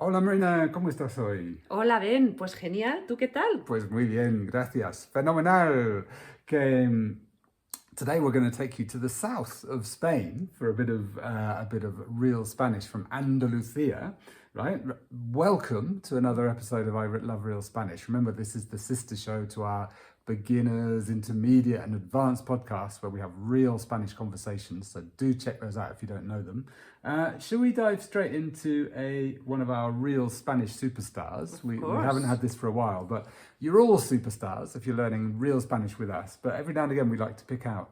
Hola Marina, ¿cómo estás hoy? Hola, Ben, pues genial, ¿tú qué tal? Pues muy bien, gracias. Fenomenal. Today we're going to take you to the south of Spain for a bit of real Spanish from Andalusia, right? Welcome to another episode of Love Real Spanish. Remember, this is the sister show to our beginners, intermediate, and advanced podcasts where we have real Spanish conversations. So do check those out if you don't know them. Shall we dive straight into one of our real Spanish superstars? We haven't had this for a while, but you're all superstars if you're learning real Spanish with us. But every now and again, we like to pick out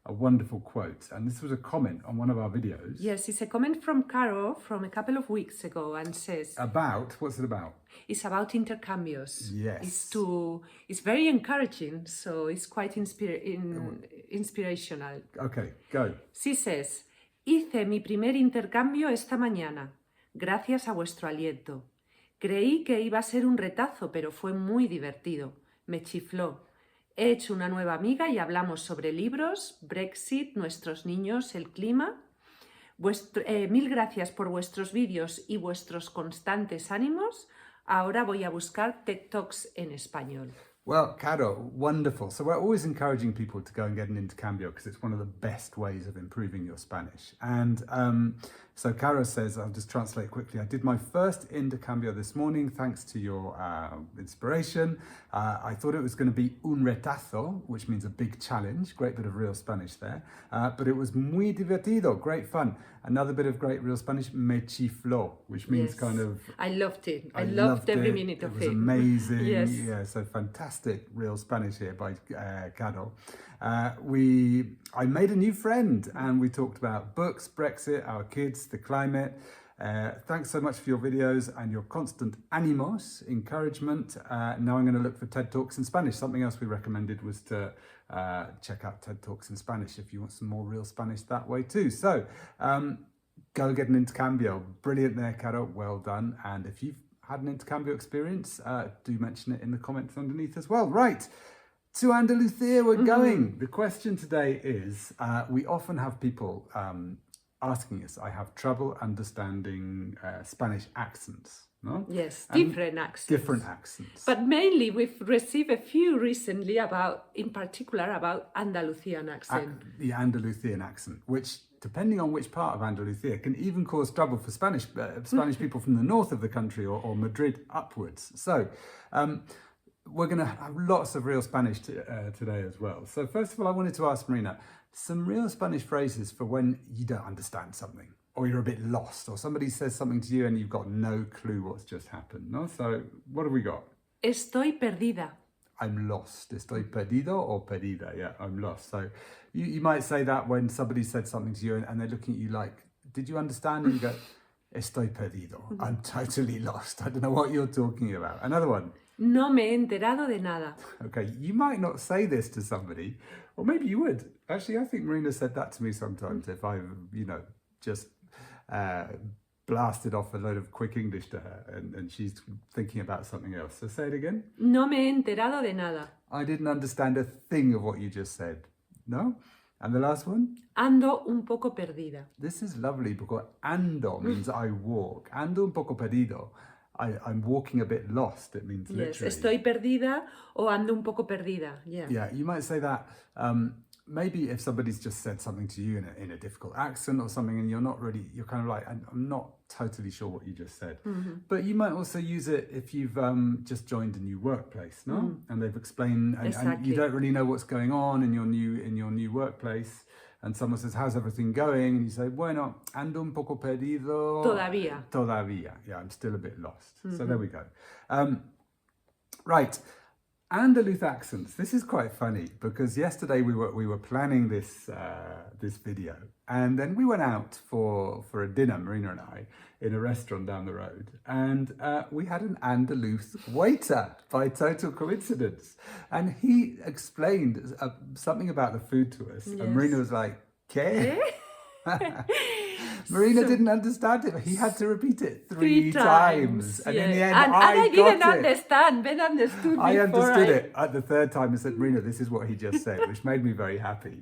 a wonderful quote. And this was a comment on one of our videos. Yes, it's a comment from Caro from a couple of weeks ago and says... What's it about? It's about intercambios. Yes. It's very encouraging, so it's quite inspirational. Okay, go. She says, hice mi primer intercambio esta mañana, gracias a vuestro aliento. Creí que iba a ser un retazo, pero fue muy divertido. Me chifló. He hecho una nueva amiga y hablamos sobre libros, Brexit, nuestros niños, el clima. Mil gracias por vuestros vídeos y vuestros constantes ánimos. Ahora voy a buscar TED Talks en español. Well, Caro, wonderful. So we're always encouraging people to go and get an intercambio because it's one of the best ways of improving your Spanish. And so Caro says, I'll just translate quickly. I did my first intercambio this morning thanks to your inspiration. I thought it was going to be un retazo, which means a big challenge. Great bit of real Spanish there. But it was muy divertido, great fun. Another bit of great real Spanish, me chifló, which means kind of... I loved it. I loved every minute of it. It was amazing. Yes. Yeah, so fantastic real Spanish here by Caro. I made a new friend and we talked about books, Brexit, our kids, the climate. Thanks so much for your videos and your constant ánimos, encouragement. Now I'm going to look for TED Talks in Spanish. Something else we recommended was to check out TED Talks in Spanish if you want some more real Spanish that way too. So go get an intercambio. Brilliant there, Caro. Well done. And if you've had an intercambio experience, do mention it in the comments underneath as well. Right. To Andalusia we're going. The question today is, we often have people asking us, I have trouble understanding Spanish accents, no? Yes, different accents. Different accents. But mainly we've received a few recently in particular about Andalusian accent. The Andalusian accent, which, depending on which part of Andalusia, can even cause trouble for Spanish people from the north of the country or Madrid upwards. So, we're going to have lots of real Spanish today as well. So first of all, I wanted to ask Marina, some real Spanish phrases for when you don't understand something or you're a bit lost or somebody says something to you and you've got no clue what's just happened. No? So what have we got? Estoy perdida. I'm lost. Estoy perdido or perdida. Yeah, I'm lost. So you might say that when somebody said something to you and they're looking at you like, did you understand? And you go, estoy perdido. I'm totally lost. I don't know what you're talking about. Another one. No me he enterado de nada. Okay, you might not say this to somebody, or maybe you would. Actually, I think Marina said that to me sometimes if I've, just blasted off a load of quick English to her and she's thinking about something else. So say it again. No me he enterado de nada. I didn't understand a thing of what you just said. No? And the last one? Ando un poco perdida. This is lovely because ando means I walk. Ando un poco perdido. I'm walking a bit lost, it means literally. Yes, estoy perdida o ando un poco perdida. Yeah. Yeah, you might say that maybe if somebody's just said something to you in a difficult accent or something and you're kind of like, I'm not totally sure what you just said. But you might also use it if you've just joined a new workplace, no? And they've explained, and you don't really know what's going on in your new workplace. And someone says, how's everything going? And you say, bueno, ando un poco perdido. Todavía. Todavía. Yeah, I'm still a bit lost. So there we go. Right. Andalus accents. This is quite funny because yesterday we were planning this video and then we went out for a dinner, Marina and I, in a restaurant down the road, and we had an Andalus waiter by total coincidence, and he explained something about the food to us, and Marina was like, ¿Qué? Marina So- didn't understand it. He had to repeat it Three three times. And in yeah. the end, and I I didn't got it. understand. Ben understood I before understood it at the third time and said, Marina, this is what he just said, which made me very happy.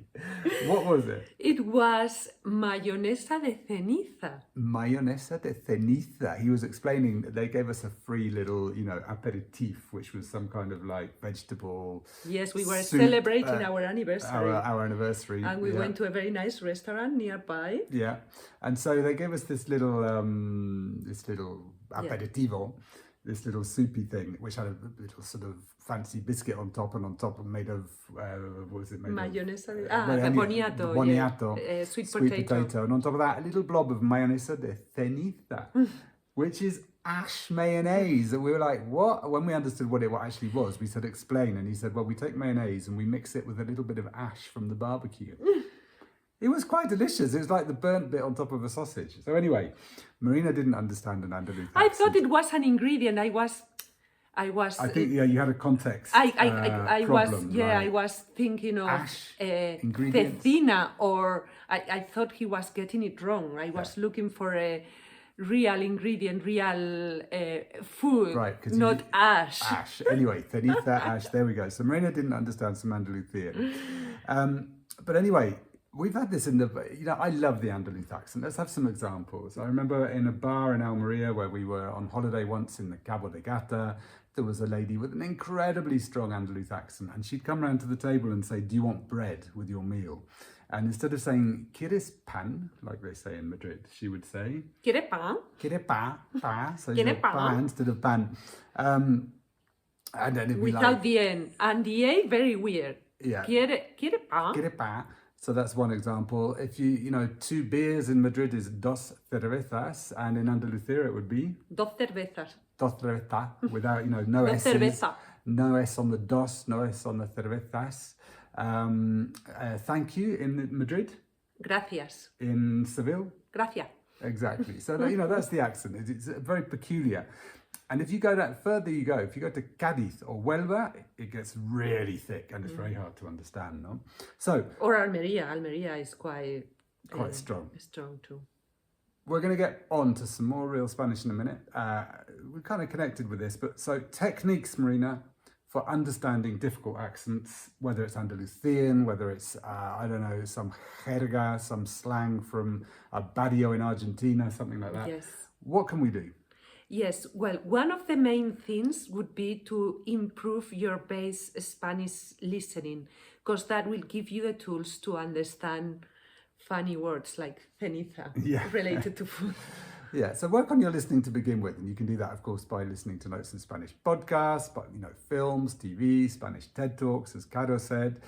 What was it? It was mayonesa de ceniza. Mayonesa de ceniza. He was explaining that they gave us a free little, aperitif, which was some kind of like vegetable. Yes, we were soup, celebrating our anniversary. Our anniversary. And we yeah. went to a very nice restaurant nearby. Yeah, and so they gave us this little aperitivo, this little soupy thing, which had a little sort of fancy biscuit on top, and on top made of what was it made Mayonesa de... of? Boniato. Boniato, Yeah. Sweet potato. and on top of that a little blob of mayonesa de ceniza, which is ash mayonnaise. And we were like, what? When we understood what it actually was, we said, explain. And he said, well, we take mayonnaise and we mix it with a little bit of ash from the barbecue. It was quite delicious. It was like the burnt bit on top of a sausage. So anyway, Marina didn't understand an Andalusian I accent. thought it was an ingredient. I think you had a context I problem. I was thinking of Ash, ingredients. cecina, or I thought he was getting it wrong. I was looking for a real ingredient, real food, Right, 'cause not ash. Ash. Anyway, ceniza, ash. There we go. So Marina didn't understand some Andalusian. But anyway, we've had this in the, I love the Andalus accent. Let's have some examples. I remember in a bar in Almeria where we were on holiday once in the Cabo de Gata, there was a lady with an incredibly strong Andalus accent, and she'd come round to the table and say, do you want bread with your meal? And instead of saying, ¿quieres pan? Like they say in Madrid, she would say, ¿Quiere pan? ¿Quiere pan? Pa. So ¿Quiere you got pan? instead of pan. And then it'd be Without like, the N. And the A, very weird. yeah. ¿Quiere pan? ¿Quiere pan? So that's one example. If two beers in Madrid is dos cervezas, and in Andalusia it would be Dos cervezas. dos cervezas, without, no Dos S. cerveza. No S on the dos, no S on the cervezas. Thank you in Madrid, Gracias. in Seville. Gracias. Exactly. So, that's the accent. It's very peculiar. And if you go that further you go, if you go to Cádiz or Huelva, it gets really thick and it's very hard to understand, no? So, Or Almeria. Almeria is quite strong. Strong too. We're going to get on to some more real Spanish in a minute. We're kind of connected with this, but so techniques, Marina, for understanding difficult accents, whether it's Andalusian, whether it's, some jerga, some slang from a barrio in Argentina, something like that. Yes. What can we do? Yes, well, one of the main things would be to improve your base Spanish listening, because that will give you the tools to understand funny words like ceniza related to food. Yeah, so work on your listening to begin with, and you can do that, of course, by listening to Notes in Spanish podcasts, but films, TV, Spanish TED Talks, as Caro said.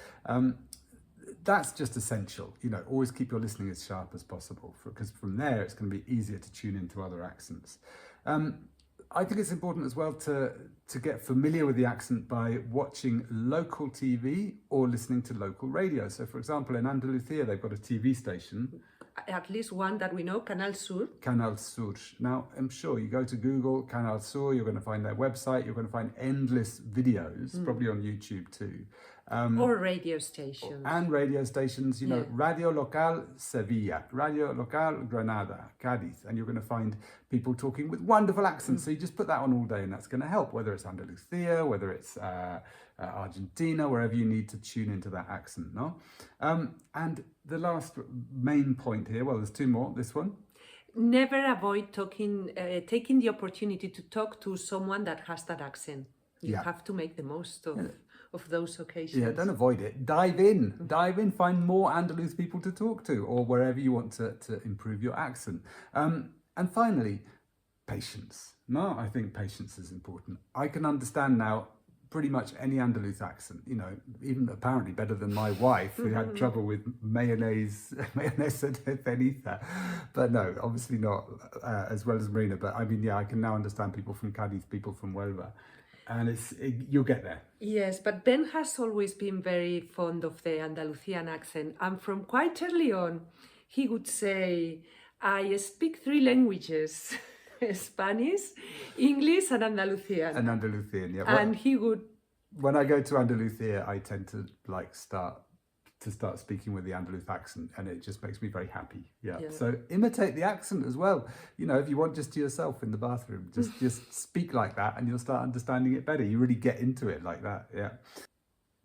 That's just essential. Always keep your listening as sharp as possible, because from there it's going to be easier to tune into other accents. I think it's important as well to get familiar with the accent by watching local TV or listening to local radio. So, for example, in Andalusia, they've got a TV station. At least one that we know, Canal Sur. Canal Sur. Now, I'm sure you go to Google, Canal Sur, you're going to find their website, you're going to find endless videos, probably on YouTube too. Or radio stations. And radio stations, Radio Local Sevilla, Radio Local Granada, Cádiz, and you're going to find people talking with wonderful accents. So you just put that on all day and that's going to help, whether it's Andalusia, whether it's Argentina, wherever you need to tune into that accent, no? And the last main point here, well, there's two more, this one. Never avoid taking the opportunity to talk to someone that has that accent. You have to make the most of those occasions. Yeah, don't avoid it. Dive in, find more Andalus people to talk to, or wherever you want to improve your accent. And finally, patience. No, I think patience is important. I can understand now pretty much any Andalus accent, even apparently better than my wife, who had trouble with mayonnaise de ceniza. But no, obviously not as well as Marina. But I mean, I can now understand people from Cádiz, people from Huelva. And you'll get there. Yes, but Ben has always been very fond of the Andalusian accent. And from quite early on, he would say, I speak 3 languages, Spanish, English, and Andalusian. And Andalusian, yeah. And he would... When I go to Andalusia, I tend to start to start speaking with the Andalus accent, and it just makes me very happy. Yeah. Yeah. So imitate the accent as well. You know, if you want just to yourself in the bathroom, just speak like that, and you'll start understanding it better. You really get into it like that. Yeah.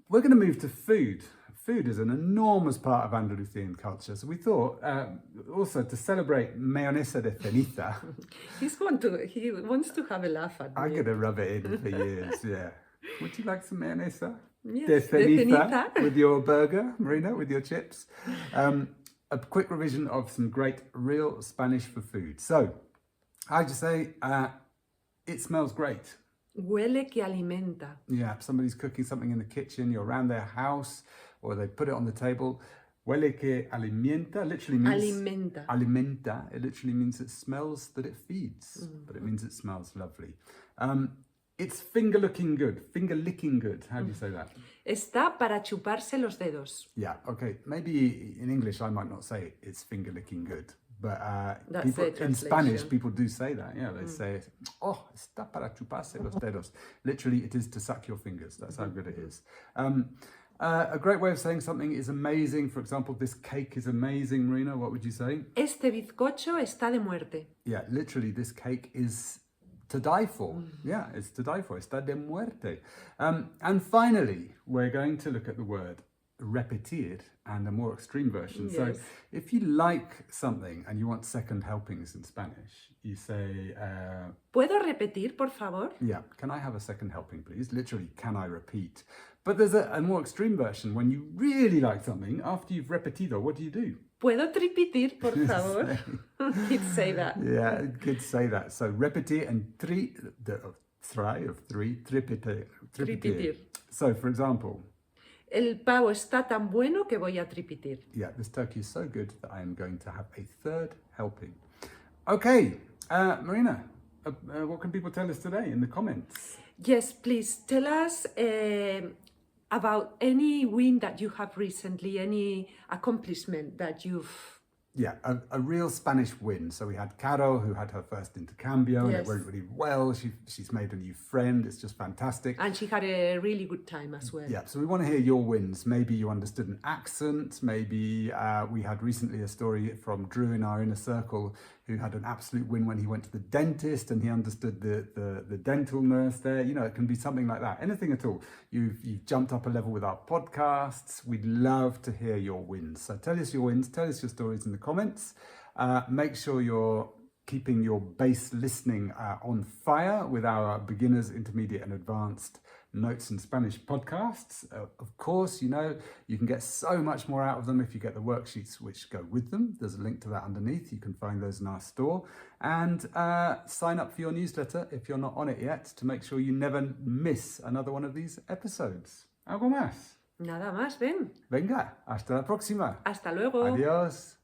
We're going to move to food. Food is an enormous part of Andalusian culture. So we thought also to celebrate Mayonesa de ceniza. He wants to have a laugh at me. I'm going to rub it in for years. Yeah. Would you like some mayonesa? Yes, De ceniza with your burger, Marina, with your chips. A quick revision of some great real Spanish for food. So, how'd you say, it smells great? Huele que alimenta. Yeah, somebody's cooking something in the kitchen, you're around their house, or they put it on the table. Huele que alimenta literally means... Alimenta. Alimenta, it literally means it smells that it feeds, but it means it smells lovely. It's finger licking good. How do you say that? Está para chuparse los dedos. Yeah, okay. Maybe in English I might not say it's finger licking good, but That's in Spanish people do say that. Yeah, they say, oh, está para chuparse los dedos. Literally, it is to suck your fingers. That's how good it is. A great way of saying something is amazing. For example, this cake is amazing, Marina. What would you say? Este bizcocho está de muerte. Yeah, literally, this cake is to die for. Yeah, it's to die for. Está de muerte. And finally, we're going to look at the word repetir and a more extreme version. Yes. So if you like something and you want second helpings in Spanish, you say... ¿Puedo repetir, por favor? Yeah, can I have a second helping, please? Literally, can I repeat? But there's a more extreme version. When you really like something, after you've repetido, what do? ¿Puedo tripitir, por favor? Kids say that. Yeah, kids say that. So repetir and three of three, tripitir. Tripitir. So, for example... El pavo está tan bueno que voy a tripitir. Yeah, this turkey is so good that I am going to have a third helping. Okay, Marina, what can people tell us today in the comments? Yes, please tell us about any win that you have recently, any accomplishment that you've... Yeah, a real Spanish win. So we had Caro, who had her first intercambio, and it Yes. went really well. She's made a new friend. It's just fantastic. And she had a really good time as well. Yeah, so we want to hear your wins. Maybe you understood an accent. Maybe we had recently a story from Drew in our inner circle who had an absolute win when he went to the dentist and he understood the dental nurse there. You know, it can be something like that. Anything at all. You've jumped up a level with our podcasts. We'd love to hear your wins. So tell us your wins. Tell us your stories in the comments. Make sure you're keeping your base listening on fire with our beginners, intermediate and advanced notes in Spanish podcasts. Of course, you know, you can get so much more out of them if you get the worksheets which go with them. There's a link to that underneath. You can find those in our store. And sign up for your newsletter if you're not on it yet to make sure you never miss another one of these episodes. ¿Algo más? Nada más, ven. Venga, hasta la próxima. Hasta luego. Adiós.